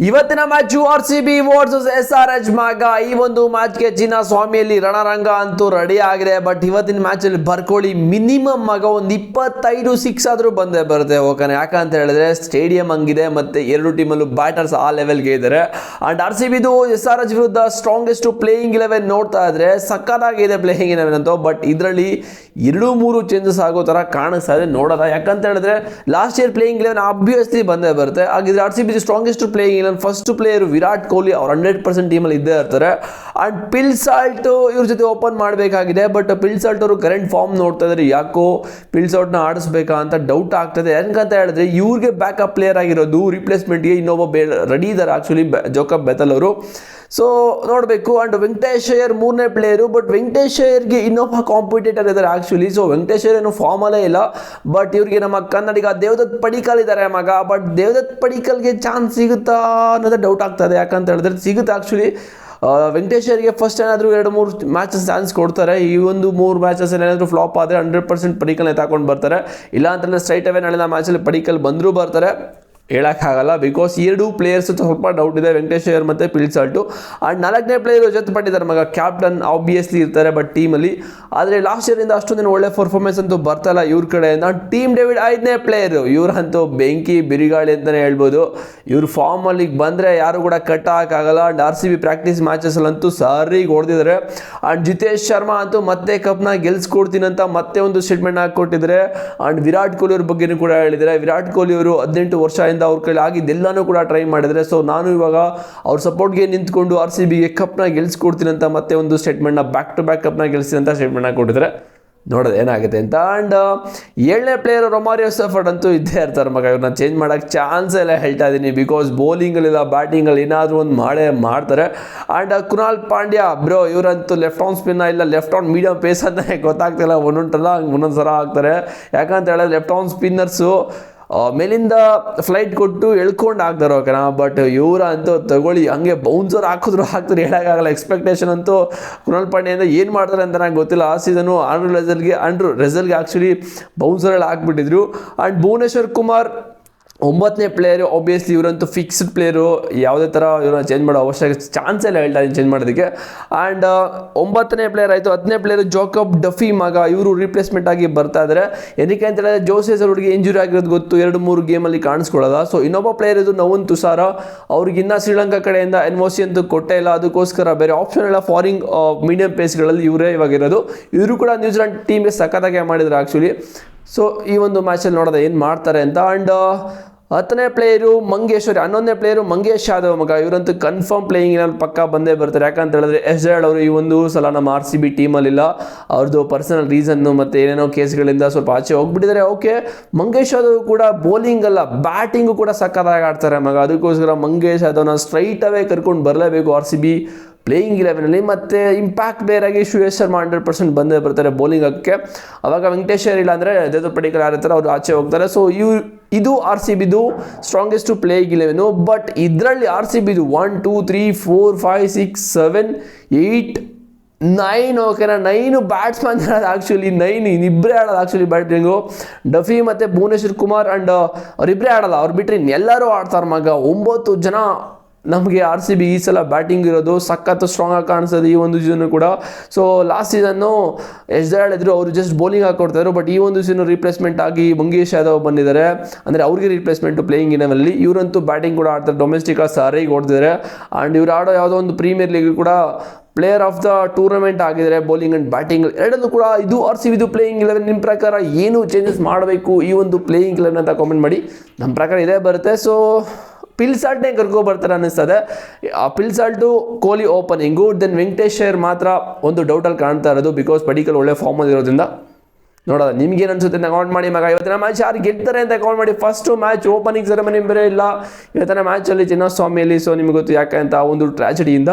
ಇವತ್ತಿನ match RCB versus SRH ಮಗ. ಈ ಒಂದು ಮ್ಯಾಚ್ಗೆ ಚಿನ್ನಸ್ವಾಮಿಯಲ್ಲಿ ರಣರಂಗ ಅಂತೂ ರೆಡಿ ಆಗಿದೆ. ಬಟ್ ಇವತ್ತಿನ ಮ್ಯಾಚಲ್ಲಿ ಬರ್ಕೊಳ್ಳಿ ಮಿನಿಮಮ್ ಮಗ ಒಂದು 25 6 ಆದರೂ ಬಂದೇ ಬರುತ್ತೆ. ಓಕೆ, ಯಾಕಂತ ಹೇಳಿದ್ರೆ ಸ್ಟೇಡಿಯಂ ಹಂಗಿದೆ ಮತ್ತು ಎರಡು ಟೀಮಲ್ಲೂ ಬ್ಯಾಟರ್ಸ್ ಆ ಲೆವೆಲ್ಗೆ ಇದ್ದಾರೆ. ಆ್ಯಂಡ್ RCBದು SRH ವಿರುದ್ಧ ಸ್ಟ್ರಾಂಗೆಸ್ಟ್ ಪ್ಲೇಯಿಂಗ್ 11 ನೋಡ್ತಾ ಇದ್ರೆ ಸಕ್ಕತ್ತಾಗಿದೆ ಪ್ಲೇಯಿಂಗ್ 11 ಅಂತೂ. ಬಟ್ ಇದರಲ್ಲಿ 2-3 ಚೇಂಜಸ್ ಆಗೋ ಥರ ಕಾಣಿಸ್ತಾ ಇದೆ ನೋಡೋದ. ಯಾಕಂತ ಹೇಳಿದ್ರೆ ಲಾಸ್ಟ್ ಇಯರ್ ಪ್ಲೇಯಿಂಗ್ 11 ಆಬ್ವಿಯಸ್ಲಿ ಬಂದೇ ಬರುತ್ತೆ. ಹಾಗಿದ್ರೆ RCB strongest playing first player Virat Kohli ಅವ್ರು 100% ಟೀಮಲ್ಲಿ ಇದ್ದೇ ಇರ್ತಾರೆ. ಆ್ಯಂಡ್ ಪಿಲ್ಸಾಲ್ಟ್ ಇವ್ರ ಜೊತೆ ಓಪನ್ ಮಾಡಬೇಕಾಗಿದೆ. ಬಟ್ ಪಿಲ್ಸಾಲ್ಟ್ ಅವರು ಕರೆಂಟ್ ಫಾರ್ಮ್ ನೋಡ್ತಾ ಇದ್ದಾರೆ. ಯಾಕೋ ಪಿಲ್ಸಾಲ್ಟ್ನ ಆಡಿಸ್ಬೇಕಾ ಅಂತ ಡೌಟ್ ಆಗ್ತದೆ. ಯಾಕಂತ ಹೇಳಿದ್ರೆ ಇವ್ರಿಗೆ ಬ್ಯಾಕಪ್ ಪ್ಲೇಯರ್ ಆಗಿರೋದು ರಿಪ್ಲೇಸ್ಮೆಂಟ್ಗೆ ಇನ್ನೊಬ್ಬ ರೆಡಿ ಇದ್ದಾರೆ ಆ್ಯಕ್ಚುಲಿ, ಜೋಕಬ್ ಬೆಥಲ್ ಅವರು. ಸೊ ನೋಡಬೇಕು. ಆ್ಯಂಡ್ ವೆಂಕಟೇಶ್ ಅಯ್ಯರ್ 3ನೇ ಪ್ಲೇಯರು. ಬಟ್ ವೆಂಕಟೇಶ್ ಅಯ್ಯರ್ಗೆ ಇನ್ನೊಬ್ಬ ಕಾಂಪಿಟೇಟರ್ ಇದ್ದಾರೆ ಆ್ಯಕ್ಚುಲಿ. ಸೊ ವೆಂಕಟೇಶ್ ಅಯ್ಯರ್ ಏನು ಫಾರ್ಮಲ್ಲೇ ಇಲ್ಲ. ಬಟ್ ಇವ್ರಿಗೆ ನಮ್ಮ ಕನ್ನಡಿಗ ದೇವದತ್ ಪಡಿಕಲ್ ಇದ್ದಾರೆ ಮಗ. ಬಟ್ ದೇವದತ್ ಪಡಿಕಲ್ಗೆ ಚಾನ್ಸ್ ಸಿಗುತ್ತಾ ಅನ್ನೋದೇ ಡೌಟ್ ಆಗ್ತದೆ. ಯಾಕಂತ ಹೇಳಿದ್ರೆ ಸಿಗುತ್ತೆ ಆ್ಯಕ್ಚುಲಿ. ವೆಂಕಟೇಶ್ ಅಯ್ಯರ್ಗೆ ಫಸ್ಟ್ ಏನಾದರೂ 2-3 ಮ್ಯಾಚಸ್ ಚಾನ್ಸ್ ಕೊಡ್ತಾರೆ. ಈ ಒಂದು 3 ಮ್ಯಾಚಸ್ ಏನಾದರೂ ಫ್ಲಾಪ್ ಆದರೆ 100% ಪಡಿಕಲ್ನ ತಗೊಂಡು ಬರ್ತಾರೆ. ಇಲ್ಲ ಅಂತಂದರೆ ಸ್ಟ್ರೈಟ್ ಅವೇ ನಾಳೆ ಮ್ಯಾಚಲ್ಲಿ ಪಡಿಕಲ್ ಬಂದರೂ ಬರ್ತಾರೆ, ಹೇಳೋಕ್ಕಾಗಲ್ಲ. ಬಿಕಾಸ್ 2 ಪ್ಲೇಯರ್ಸ್ ಸ್ವಲ್ಪ ಡೌಟ್ ಇದೆ, ವೆಂಕಟೇಶ್ ಅಯ್ಯರ್ ಮತ್ತು ಪಿಲ್ಸಾಲ್ಟು. ಆ್ಯಂಡ್ 4ನೇ ಪ್ಲೇಯರು ಜೊತೆ ಪಟ್ಟಿದ್ದಾರೆ ಮಗ. ಕ್ಯಾಪ್ಟನ್ ಆಬ್ವಿಯಸ್ಲಿ ಇರ್ತಾರೆ ಬಟ್ ಟೀಮಲ್ಲಿ. ಆದರೆ ಲಾಸ್ಟ್ ಇಯರಿಂದ ಅಷ್ಟೊಂದೇನು ಒಳ್ಳೆ ಪರ್ಫಾರ್ಮೆನ್ಸ್ ಅಂತೂ ಬರ್ತಾಯಿಲ್ಲ ಇವ್ರ ಕಡೆಯಿಂದ. ಟೀಮ್ ಡೇವಿಡ್ 5ನೇ ಪ್ಲೇಯರು. ಇವರಂತೂ ಬೆಂಕಿ ಬಿರಿಗಾಳಿ ಅಂತಲೇ ಹೇಳ್ಬೋದು. ಇವ್ರು ಫಾರ್ಮಲ್ಲಿಗೆ ಬಂದರೆ ಯಾರು ಕೂಡ ಕಟ್ ಹಾಕೋಕ್ಕಾಗಲ್ಲ. ಆ್ಯಂಡ್ RCB ಪ್ರಾಕ್ಟೀಸ್ ಮ್ಯಾಚಸಲ್ಲಂತೂ ಸರಿಗೆ ಹೊಡೆದಿದ್ದಾರೆ. ಆ್ಯಂಡ್ ಜಿತೇಶ್ ಶರ್ಮಾ ಅಂತೂ ಮತ್ತೆ ಕಪ್ನ ಗೆಲ್ಸ್ಕೊಡ್ತೀನಿ ಅಂತ ಮತ್ತೆ ಒಂದು ಸ್ಟೇಟ್ಮೆಂಟ್ ಹಾಕಿಕೊಟ್ಟಿದ್ದಾರೆ. ಆ್ಯಂಡ್ ವಿರಾಟ್ ಕೊಹ್ಲಿ ಅವ್ರ ಬಗ್ಗೆನೂ ಕೂಡ ಹೇಳಿದ್ದಾರೆ. ವಿರಾಟ್ ಕೊಹ್ಲಿ ಅವರು 18 ವರ್ಷ ಅವ್ರ ಕೈಲಿ ಆಗಿದ್ದೆಲ್ಲನೂ ಕೂಡ ಟ್ರೈ ಮಾಡಿದರೆ. ಸೊ ನಾನು ಇವಾಗ ಅವ್ರ ಸಪೋರ್ಟ್ಗೆ ನಿಂತ್ಕೊಂಡು RCBಗೆ ಕಪ್ನ ಗೆಲ್ಸ್ಕೊಡ್ತೀನಿ ಅಂತ ಮತ್ತೆ ಒಂದು ಸ್ಟೇಟ್ಮೆಂಟ್ನ ಬ್ಯಾಕ್ ಟು ಬ್ಯಾಕ್ ಕಪ್ನ ಗೆಲ್ಸ್ತೀನಿ ಅಂತ ಸ್ಟೇಟ್ಮೆಂಟ್ನ ಕೊಟ್ಟಿದ್ದಾರೆ. ನೋಡೋದು ಏನಾಗುತ್ತೆ ಅಂತ. ಆ್ಯಂಡ್ 7ನೇ ಪ್ಲೇಯರ್ ರೊಮಾರಿಯೋ ಸೆಫರ್ಡ್ ಅಂತೂ ಇದ್ದೇ ಇರ್ತಾರೆ ಮಗ. ಇವ್ರನ್ನ ಚೇಂಜ್ ಮಾಡೋಕ್ಕೆ ಚಾನ್ಸ್ ಎಲ್ಲ ಹೇಳ್ತಾ ಇದ್ದೀನಿ. ಬಿಕಾಸ್ ಬೌಲಿಂಗಲ್ಲಿಲ್ಲ, ಬ್ಯಾಟಿಂಗಲ್ಲಿ ಏನಾದರೂ ಒಂದು ಮಾಡ್ತಾರೆ. ಆ್ಯಂಡ್ ಕೃನಾಲ್ ಪಾಂಡ್ಯ ಬ್ರೋ, ಇವರಂತೂ ಲೆಫ್ಟ್ ಆನ್ ಸ್ಪಿನ್ನ ಇಲ್ಲ ಲೆಫ್ಟ್ ಆನ್ ಮೀಡಿಯಮ್ ಪೇಸ್ ಅಂತ ಗೊತ್ತಾಗ್ತಿಲ್ಲ. ಒಂದೊಂದಲ್ಲ ಒಂದೊಂದು ಸಲ ಆಗ್ತಾರೆ. ಯಾಕಂತ ಹೇಳಿದ್ರೆ ಲೆಫ್ಟ್ ಆನ್ ಸ್ಪಿನ್ನರ್ಸು ಮೇಲಿಂದ ಫ್ಲೈಟ್ ಕೊಟ್ಟು ಎಳ್ಕೊಂಡು ಹಾಕ್ತಾರೆ. ಓಕೆನಾ. ಬಟ್ ಇವರ ಅಂತೂ ತಗೊಳ್ಳಿ ಹಂಗೆ ಬೌನ್ಸರ್ ಹಾಕ್ತಾರೆ, ಹೇಳೋಕ್ಕಾಗಲ್ಲ. ಎಕ್ಸ್ಪೆಕ್ಟೇಷನ್ ಅಂತೂ ಕೃನಾಲ್ ಪಾಂಡ್ಯದಿಂದ ಏನು ಮಾಡ್ತಾರೆ ಅಂತ ನಂಗೆ ಗೊತ್ತಿಲ್ಲ. ಆ ಸೀಸನು ಆಂಡ್ರೂ ರೆಸಲ್ಗೆ ಆ್ಯಕ್ಚುಲಿ ಬೌನ್ಸರಲ್ಲಿ ಹಾಕ್ಬಿಟ್ಟಿದ್ರು. ಆ್ಯಂಡ್ ಭುವನೇಶ್ವರ್ ಕುಮಾರ್ 9ನೇ ಪ್ಲೇಯರು. ಆಬ್ವಿಯಸ್ಲಿ ಇವರಂತೂ ಫಿಕ್ಸ್ಡ್ ಪ್ಲೇಯರು, ಯಾವುದೇ ಥರ ಇವ್ರನ್ನ ಚೇಂಜ್ ಮಾಡೋ ಅವಶ್ಯಕತೆ ಚಾನ್ಸ್ ಎಲ್ಲ ಹೇಳ್ತಾ ಇದ್ದೀನಿ ಚೇಂಜ್ ಮಾಡೋದಕ್ಕೆ. ಆ್ಯಂಡ್ 9ನೇ ಪ್ಲೇಯರ್ ಆಯಿತು. 10ನೇ ಪ್ಲೇಯರು ಜೋಕಬ್ ಡಫಿ ಮಗ. ಇವರು ರಿಪ್ಲೇಸ್ಮೆಂಟ್ ಆಗಿ ಬರ್ತಾ ಇದ್ದಾರೆ. ಏನಕ್ಕೆ ಅಂತ ಹೇಳಿದ್ರೆ ಜೋಸೆಸ್ ಅವ್ರಿಗೆ ಇಂಜುರಿ ಆಗಿರೋದು ಗೊತ್ತು, 2-3 ಗೇಮಲ್ಲಿ ಕಾಣಿಸ್ಕೊಳ್ಳೋದ. ಸೊ ಇನ್ನೊಬ್ಬ ಪ್ಲೇಯರ್ ಇದು ನವನ್ ತುಷಾರ. ಅವ್ರಿಗೆ ಇನ್ನೂ ಶ್ರೀಲಂಕಾ ಕಡೆಯಿಂದ NOC ಅಂತೂ ಕೊಟ್ಟೇ ಇಲ್ಲ. ಅದಕ್ಕೋಸ್ಕರ ಬೇರೆ ಆಪ್ಷನ್ ಎಲ್ಲ ಫಾರಿನ್ ಮೀಡಿಯಂ ಪೇಸ್ಗಳಲ್ಲಿ ಇವರೇ ಇವಾಗಿರೋದು. ಇವರು ಕೂಡ ನ್ಯೂಜಿಲೆಂಡ್ ಟೀಮ್ಗೆ ಸಖತ್ತಾಗಿ ಮಾಡಿದ್ರು ಆ್ಯಕ್ಚುಲಿ. ಸೊ ಈ ಒಂದು ಮ್ಯಾಚಲ್ಲಿ ನೋಡೋದು ಏನು ಮಾಡ್ತಾರೆ ಅಂತ. ಆ್ಯಂಡ್ 10ನೇ ಪ್ಲೇಯರು ಮಂಗೇಶ್ವರಿ. 11ನೇ ಪ್ಲೇಯರು ಮಂಗೇಶ್ ಯಾದವ್ ಮಗ. ಇವರಂತೂ ಕನ್ಫರ್ಮ್ ಪ್ಲೇಯಿಂಗ್ ಪಕ್ಕ ಬಂದೇ ಬರ್ತಾರೆ. ಯಾಕಂತ ಹೇಳಿದ್ರೆ SRH ಅವರು ಈ ಒಂದು ಸಲ ನಮ್ಮ RCB ಟೀಮಲ್ಲಿಲ್ಲ. ಅವ್ರದ್ದು ಪರ್ಸನಲ್ ರೀಸನ್ನು ಮತ್ತು ಏನೇನೋ ಕೇಸ್ಗಳಿಂದ ಸ್ವಲ್ಪ ಆಚೆ ಹೋಗ್ಬಿಟ್ಟಿದ್ದಾರೆ. ಓಕೆ, ಮಂಗೇಶ್ ಯಾದವ್ ಕೂಡ ಬೌಲಿಂಗ್ ಅಲ್ಲ ಬ್ಯಾಟಿಂಗು ಕೂಡ ಸಕ್ಕತ್ತಾಗಿ ಆಡ್ತಾರೆ ಮಗ. ಅದಕ್ಕೋಸ್ಕರ ಮಂಗೇಶ್ ಯಾದವ್ನ ಸ್ಟ್ರೈಟ್ ಅವೇ ಕರ್ಕೊಂಡು ಬರಲೇಬೇಕು RCB ಪ್ಲೇಯಿಂಗ್ 11ನಲ್ಲಿ. ಮತ್ತು ಇಂಪ್ಯಾಕ್ಟ್ ಪ್ಲೇಯರ್ ಆಗಿ ಶ್ರೇಯಸ್ ಶರ್ಮಾ 100% ಬಂದೇ ಬರ್ತಾರೆ ಬೌಲಿಂಗ್ ಹಾಕಕ್ಕೆ. ಅವಾಗ ವೆಂಕಟೇಶ್ ಅಯ್ಯರ್ ಇಲ್ಲ ಅಂದರೆ ದೇವದತ್ ಪಡಿಕಲ್ ಯಾರಿರ್ತಾರೆ ಅವ್ರು ಆಚೆ ಹೋಗ್ತಾರೆ. ಸೊ ಇದು RCBದು ಸ್ಟ್ರಾಂಗೆಸ್ಟ್ ಪ್ಲೇಯಿಂಗ್ 11. ಬಟ್ ಇದರಲ್ಲಿ RCBದು 1 2 3 4 5 6 7 8 9 ಓಕೆನಾ. 9 ಬ್ಯಾಟ್ಸ್ಮನ್ ಆಡೋದು ಆ್ಯಕ್ಚುಲಿ. 9 ಇನ್ನಿಬ್ಬರೇ ಆಡೋದು ಆ್ಯಕ್ಚುಲಿ ಬ್ಯಾಟಿಂಗು. ಡಫಿ ಮತ್ತು ಭುವನೇಶ್ವರ್ ಕುಮಾರ್ ಆ್ಯಂಡ್ ಅವರಿಬ್ಬರೇ ಆಡೋಲ್ಲ. ಅವ್ರು ಬಿಟ್ಟರೆ ಎಲ್ಲರೂ ಆಡ್ತಾರೆ ಮಗ. 9 ಜನ ನಮಗೆ RCB ಈ ಸಲ ಬ್ಯಾಟಿಂಗ್ ಇರೋದು ಸಖತ್ತು ಸ್ಟ್ರಾಂಗ್ ಆಗಿ ಕಾಣಿಸ್ತದೆ ಈ ಒಂದು ಸೀಸನ್ನು ಕೂಡ. ಸೊ ಲಾಸ್ಟ್ ಸೀಸನ್ನು SRH ಇದ್ರು, ಅವರು ಜಸ್ಟ್ ಬೌಲಿಂಗ್ ಹಾಕೊಡ್ತಾಯಿದ್ರು. ಬಟ್ ಈ ಒಂದು ಸೀಸನ್ ರಿಪ್ಲೇಸ್ಮೆಂಟ್ ಆಗಿ ಮಂಗೇಶ್ ಯಾದವ್ ಬಂದಿದ್ದಾರೆ. ಅಂದರೆ ಅವ್ರಿಗೆ ರಿಪ್ಲೇಸ್ಮೆಂಟು ಪ್ಲೇಯಿಂಗ್ 11ನಲ್ಲಿ. ಇವರಂತೂ ಬ್ಯಾಟಿಂಗ್ ಕೂಡ ಆಡ್ತಾರೆ, ಡೊಮೆಸ್ಟಿಕ್ ಸರಿಗೆ ಹೊಡೆದಿದ್ದಾರೆ. ಆ್ಯಂಡ್ ಇವ್ರು ಆಡೋ ಯಾವುದೋ ಒಂದು ಪ್ರೀಮಿಯರ್ ಲೀಗ್ ಕೂಡ ಪ್ಲೇಯರ್ ಆಫ್ ದ ಟೂರ್ನಮೆಂಟ್ ಆಗಿದ್ದಾರೆ ಬೌಲಿಂಗ್ ಆ್ಯಂಡ್ ಬ್ಯಾಟಿಂಗ್ ಎರಡಲ್ಲೂ ಕೂಡ. ಇದು RCBದು ಪ್ಲೇಯಿಂಗ್ 11. ನಿಮ್ಮ ಪ್ರಕಾರ ಏನು ಚೇಂಜಸ್ ಮಾಡಬೇಕು ಈ ಒಂದು ಪ್ಲೇಯಿಂಗ್ 11 ಅಂತ ಕಾಮೆಂಟ್ ಮಾಡಿ. ನಮ್ಮ ಪ್ರಕಾರ ಇದೇ ಬರುತ್ತೆ. ಸೊ ಪಿಲ್ಸಾಲ್ಟ್ನೇ ಕರ್ಕೊಬರ್ತಾರೆ ಅನ್ನಿಸ್ತದೆ. ಆ ಪಿಲ್ಸಾಲ್ಟು ಕೊಹ್ಲಿ ಓಪನಿಂಗು. ದೆನ್ ವೆಂಕಟೇಶ್ ಅಯ್ಯರ್ ಮಾತ್ರ ಒಂದು ಡೌಟಲ್ಲಿ ಕಾಣ್ತಾ ಇರೋದು, ಬಿಕಾಸ್ ಪಡಿಕಲ್ ಒಳ್ಳೆ ಫಾರ್ಮಲ್ಲಿ ಇರೋದ್ರಿಂದ. ನೋಡೋಣ ನಿಮ್ಗೇನು ಅನ್ಸುತ್ತೆ ಅಂತ ಕಮೆಂಟ್ ಮಾಡಿ ಮಗ. ಇವತ್ತಿನ ಮ್ಯಾಚ್ ಯಾರು ಗೆಲ್ತಾರೆ ಅಂತ ಕಮೆಂಟ್ ಮಾಡಿ. ಫಸ್ಟು ಮ್ಯಾಚ್ ಓಪನಿಂಗ್ ಸೆರೆಮನಿ ಬೇರೆ ಇಲ್ಲ ಇವತ್ತಿನ ಮ್ಯಾಚಲ್ಲಿ ಚಿನ್ನಸ್ವಾಮಿಯಲ್ಲಿ. ಸೊ ನಿಮಗೆ ಗೊತ್ತು ಯಾಕೆ ಅಂತ, ಒಂದು ಟ್ರ್ಯಾಜಿಡಿಯಿಂದ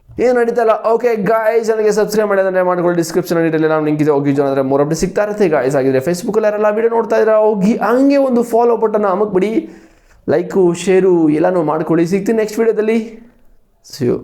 ಏನು ನಡೀತಲ್ಲ. ಓಕೆ ಗಾಯ್ಸ್, ನನಗೆ ಸಬ್ಸ್ಕ್ರೈಬ್ ಮಾಡಿದ್ರೆ ಮಾಡ್ಕೊಳ್ಳಿ. ಡಿಸ್ಕ್ರಿಪ್ಷನ್ ಡೀಟೇಲ್ ನಾವು ಲಿಂಕ್ ಇದೆ, ಹೋಗಿ ಅಂದರೆ 3 ಅಪ್ಡೇಟ್ ಸಿಗ್ತಾ ಇರುತ್ತೆ ಗಾಯ್ಸ್. ಆಗಿದ್ರೆ ಫೇಸ್ಬುಕ್ಕಲ್ಲಿ ಯಾರೆಲ್ಲ ವೀಡಿಯೋ ನೋಡ್ತಾ ಇದ್ರೆ ಹೋಗಿ ಹಂಗೆ ಒಂದು ಫಾಲೋ ಬಟನ್ ಅಮಕ್ ಬಿಡಿ. ಲೈಕು ಶೇರು ಎಲ್ಲನೂ ಮಾಡ್ಕೊಳ್ಳಿ. ಸಿಗ್ತೀನಿ ನೆಕ್ಸ್ಟ್ ವೀಡಿಯೋದಲ್ಲಿ. See you.